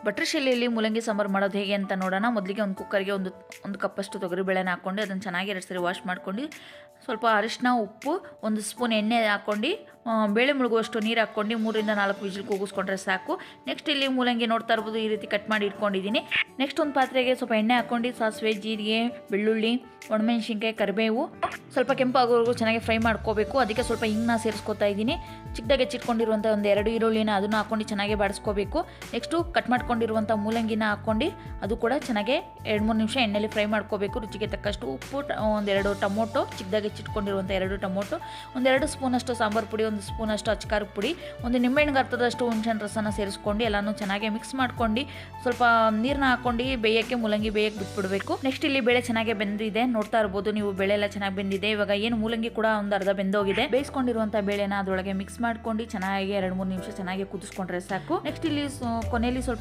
Butter ಶೈಲಿಯಲ್ಲಿ ಮೂಲಂಗಿ ಸಾಂಬಾರು ಮಾಡೋದು ಹೇಗೆ ಅಂತ ನೋಡೋಣ. ಮೊದಲಿಗೆ ಒಂದು ಕುಕ್ಕರ್ಗೆ ಒಂದು ಕಪ್ಪಷ್ಟು ತೊಗರಿಬೇಳೆನ ಹಾಕ್ಕೊಂಡು ಅದನ್ನು ಚೆನ್ನಾಗಿ 2 ಸರಿ ವಾಶ್ ಮಾಡ್ಕೊಂಡು ಸ್ವಲ್ಪ ಅರಿಶಿನ, ಉಪ್ಪು, 1 ಸ್ಪೂನ್ ಎಣ್ಣೆ ಹಾಕ್ಕೊಂಡು ಬೇಳೆ ಮುಳುಗುವಷ್ಟು ನೀರು ಹಾಕ್ಕೊಂಡು 3 ರಿಂದ 4 ವಿಜಿಲ್ ಕೂಗಿಸ್ಕೊಂಡ್ರೆ ಸಾಕು. ನೆಕ್ಸ್ಟ್ ಇಲ್ಲಿ ಮೂಲಂಗಿ ನೋಡ್ತಾ ಇರ್ಬೋದು, ಈ ರೀತಿ ಕಟ್ ಮಾಡಿ ಇಟ್ಕೊಂಡಿದ್ದೀನಿ. ನೆಕ್ಸ್ಟ್ ಒಂದು ಪಾತ್ರೆಗೆ ಸ್ವಲ್ಪ ಎಣ್ಣೆ ಹಾಕ್ಕೊಂಡು ಸಾಸಿವೆ, ಜೀರಿಗೆ, ಬೆಳ್ಳುಳ್ಳಿ, ಒಣಮೆಣಸಿನ್ಕಾಯಿ, ಕರಿಬೇವು ಸ್ವಲ್ಪ ಕೆಂಪಾಗೋವರೆಗೂ ಚೆನ್ನಾಗಿ ಫ್ರೈ ಮಾಡ್ಕೋಬೇಕು. ಅದಕ್ಕೆ ಸ್ವಲ್ಪ ಹಿಂಗನ್ನ ಸೇರಿಸ್ಕೊತಾ ಇದ್ದೀನಿ. ಚಿಕ್ಕದಾಗಿ ಹೆಚ್ಚಿಟ್ಕೊಂಡಿರುವಂಥ 2 ಈರುಳ್ಳಿನ ಅದನ್ನು ಹಾಕ್ಕೊಂಡು ಚೆನ್ನಾಗಿ ಬಾಡಿಸ್ಕೋಬೇಕು. ನೆಕ್ಸ್ಟು ಕಟ್ ಮಾಡ್ಕೊಂಡಿರುವಂಥ ಮೂಲಂಗಿನ ಹಾಕ್ಕೊಂಡು ಅದು ಕೂಡ ಚೆನ್ನಾಗಿ 2-3 ನಿಮಿಷ ಎಣ್ಣೆಯಲ್ಲಿ ಫ್ರೈ ಮಾಡ್ಕೋಬೇಕು. ರುಚಿಗೆ ತಕ್ಕಷ್ಟು ಉಪ್ಪು, 1-2 ಟೊಮೊಟೊ, ಚಿಕ್ಕದಾಗಿ ಹೆಚ್ಚಿಟ್ಕೊಂಡಿರುವಂಥ 2 ಟೊಮೊಟೊ, 1-2 ಸ್ಪೂನಷ್ಟು ಸಾಂಬಾರು ಪುಡಿ, 1 ಸ್ಪೂನಷ್ಟು ಅಚ್ಕಾರದ ಪುಡಿ, 1 ನಿಂಬೆಹಣ್ಣು ಗಾತ್ರದಷ್ಟು ಹುಣಸೆಹಣ್ಣು ರಸನ ಸೇರಿಸ್ಕೊಂಡು ಎಲ್ಲನೂ ಚೆನ್ನಾಗಿ ಮಿಕ್ಸ್ ಮಾಡ್ಕೊಂಡು ಸ್ವಲ್ಪ ನೀರನ್ನ ಹಾಕ್ಕೊಂಡು ಬೇಯಕ್ಕೆ ಮೂಲಂಗಿ ಬೇಯಕ್ಕೆ ಬಿಟ್ಬಿಡಬೇಕು. ನೆಕ್ಸ್ಟ್ ಇಲ್ಲಿ ಬೇಳೆ ಚೆನ್ನಾಗಿ ಬೆಂದಿದೆ, ನೋಡ್ತಾ ಇರ್ಬೋದು ನೀವು, ಬೇಳೆ ಎಲ್ಲ ಚೆನ್ನಾಗಿ ಬೆಂದಿದೆ. ಇವಾಗ ಏನು ಮೂಲಂಗಿ ಕೂಡ ಒಂದು ಅರ್ಧ ಬೆಂದೋಗಿದೆ. ಬೇಯಿಸ್ಕೊಂಡಿರುವಂಥ ಬೇಳೆನ ಅದರೊಳಗೆ ಮಿಕ್ಸ್ ಮಾಡ್ಕೊಂಡು ಚೆನ್ನಾಗಿ 2-3 ನಿಮಿಷ ಚೆನ್ನಾಗಿ ಕುದಿಸ್ಕೊಂಡ್ರೆ ಸಾಕು. ನೆಕ್ಸ್ಟ್ ಇಲ್ಲಿ ಕೊನೆಯಲ್ಲಿ ಸ್ವಲ್ಪ